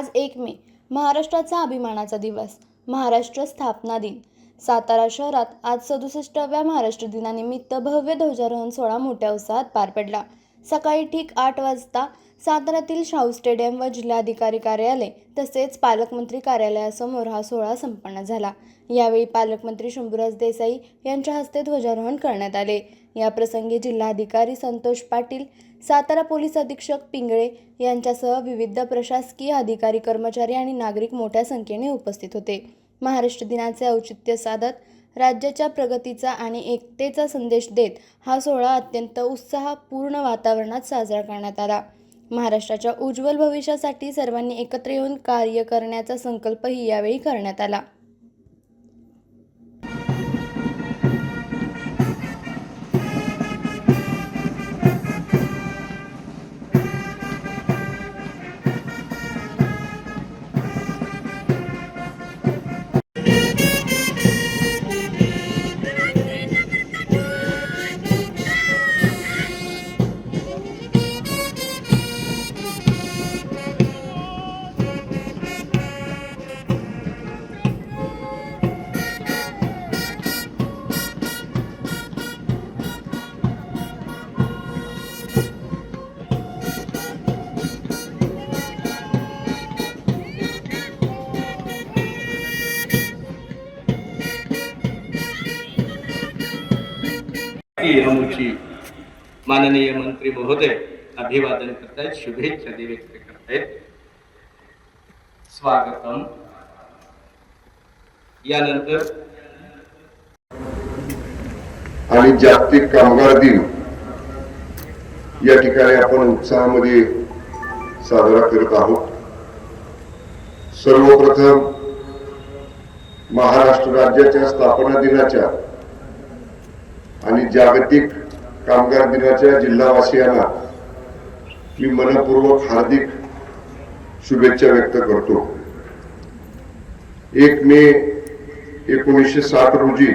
आज 1 मे महाराष्ट्राचा अभिमानाचा दिवस, महाराष्ट्र स्थापना दिन। सातारा शहरात आज 67व्या महाराष्ट्र दिनानिमित्त भव्य ध्वजारोहण सोहळा मोठ्या उत्साहात पार पडला। सकाळी ठीक 8 वाजता साताऱ्यातील शाहू स्टेडियम व जिल्हाधिकारी कार्यालय तसेच पालकमंत्री कार्यालयासमोर हा सोहळा संपन्न झाला। यावेळी पालकमंत्री शंभूराज देसाई यांच्या हस्ते ध्वजारोहण करण्यात आले। या प्रसंगी जिल्हाधिकारी संतोष पाटील, सातारा पोलीस अधीक्षक पिंगळे यांच्यासह विविध प्रशासकीय अधिकारी, कर्मचारी आणि नागरिक मोठ्या संख्येने उपस्थित होते। महाराष्ट्र दिनाचे औचित्य साधत राज्याच्या प्रगतीचा आणि एकतेचा संदेश देत हा सोहळा अत्यंत उत्साहपूर्ण वातावरणात साजरा करण्यात आला। महाराष्ट्राच्या उज्ज्वल भविष्यासाठी सर्वांनी एकत्र येऊन कार्य करण्याचा संकल्पही यावेळी करण्यात आला। आमची माननीय मंत्री महोदय अभिवादन करतायत, शुभेच्छा व्यक्त करतायत। स्वागतम। यानंतर आणि जागतिक कामगार दिन या ठिकाणी आपण उत्साहामध्ये साजरा करत आहोत। सर्वप्रथम महाराष्ट्र राज्याच्या स्थापना दिनाच्या आणि जागतिक कामगार दिनाच्या जिल्हावासियांना मी मनपूर्वक हार्दिक शुभेच्छा व्यक्त करतो। 1 मे 1960 रोजी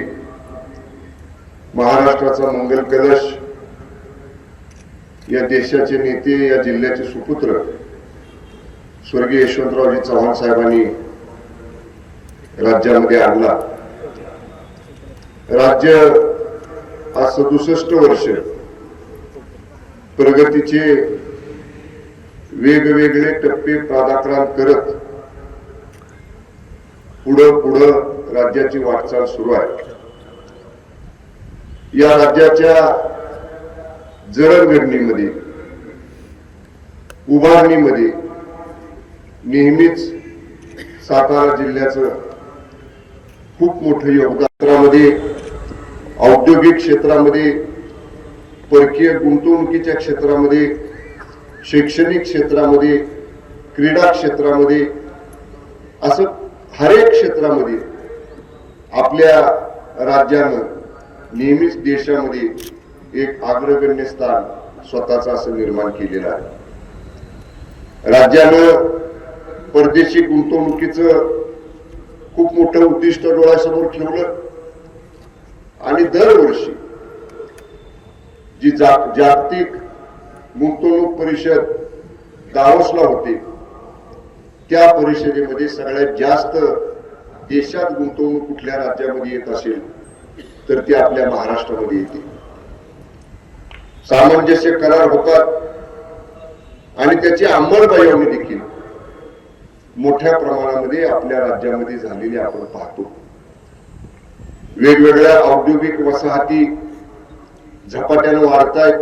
महाराष्ट्राचा मंगल कलश या देशाचे नेते, या जिल्ह्याचे सुपुत्र स्वर्गीय यशवंतरावजी चव्हाण साहेबांनी राज्यामध्ये आणला। राज्य आज 67 वर्ष प्रगतीचे वेगवेगळे टप्पे पादाक्रांत करत पुढं राज्याची वाटचाल सुरू आहे। या राज्याच्या जडणघडणीमध्ये, उभारणीमध्ये नेहमीच सातारा जिल्ह्याचं खूप मोठं योगदान औद्योगिक क्षेत्रामध्ये, परकीय गुंतवणुकीच्या क्षेत्रामध्ये, शैक्षणिक क्षेत्रामध्ये, क्रीडा क्षेत्रामध्ये, असं हर एक क्षेत्रामध्ये आपल्या राज्यानं नेहमीच देशामध्ये एक अग्रगण्य स्थान स्वतःचं असं निर्माण केलेलं आहे। राज्यानं परदेशी गुंतवणुकीचं खूप मोठं उद्दिष्ट डोळ्यासमोर ठेवलं आणि दरवर्षी जी जागतिक गुंतवणूक परिषद दावोसला होते, त्या परिषदेमध्ये सगळ्यात जास्त देशात गुंतवणूक कुठल्या राज्यामध्ये येत असेल तर ती आपल्या महाराष्ट्रामध्ये येते। सामंजस्य करार होतात आणि त्याची अंमलबजावणी देखील मोठ्या प्रमाणामध्ये आपल्या राज्यामध्ये झालेली आपण पाहतो। वेगवेगळ्या औद्योगिक वसाहती झपाट्यानं वाढतायत,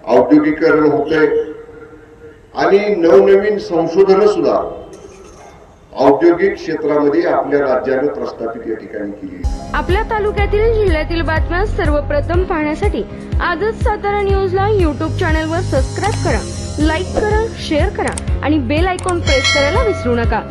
औद्योगिकरण होतंय आणि नवनवीन संशोधन सुद्धा औद्योगिक क्षेत्रामध्ये आपल्या राज्यानं प्रस्थापित या ठिकाणी केली। आपल्या तालुक्यातील, जिल्ह्यातील बातम्या सर्वप्रथम पाहण्यासाठी आजच सातारा न्यूजला YouTube चॅनलवर सबस्क्राईब करा, लाईक करा, शेअर करा आणि बेल आयकॉन प्रेस करायला विसरू नका।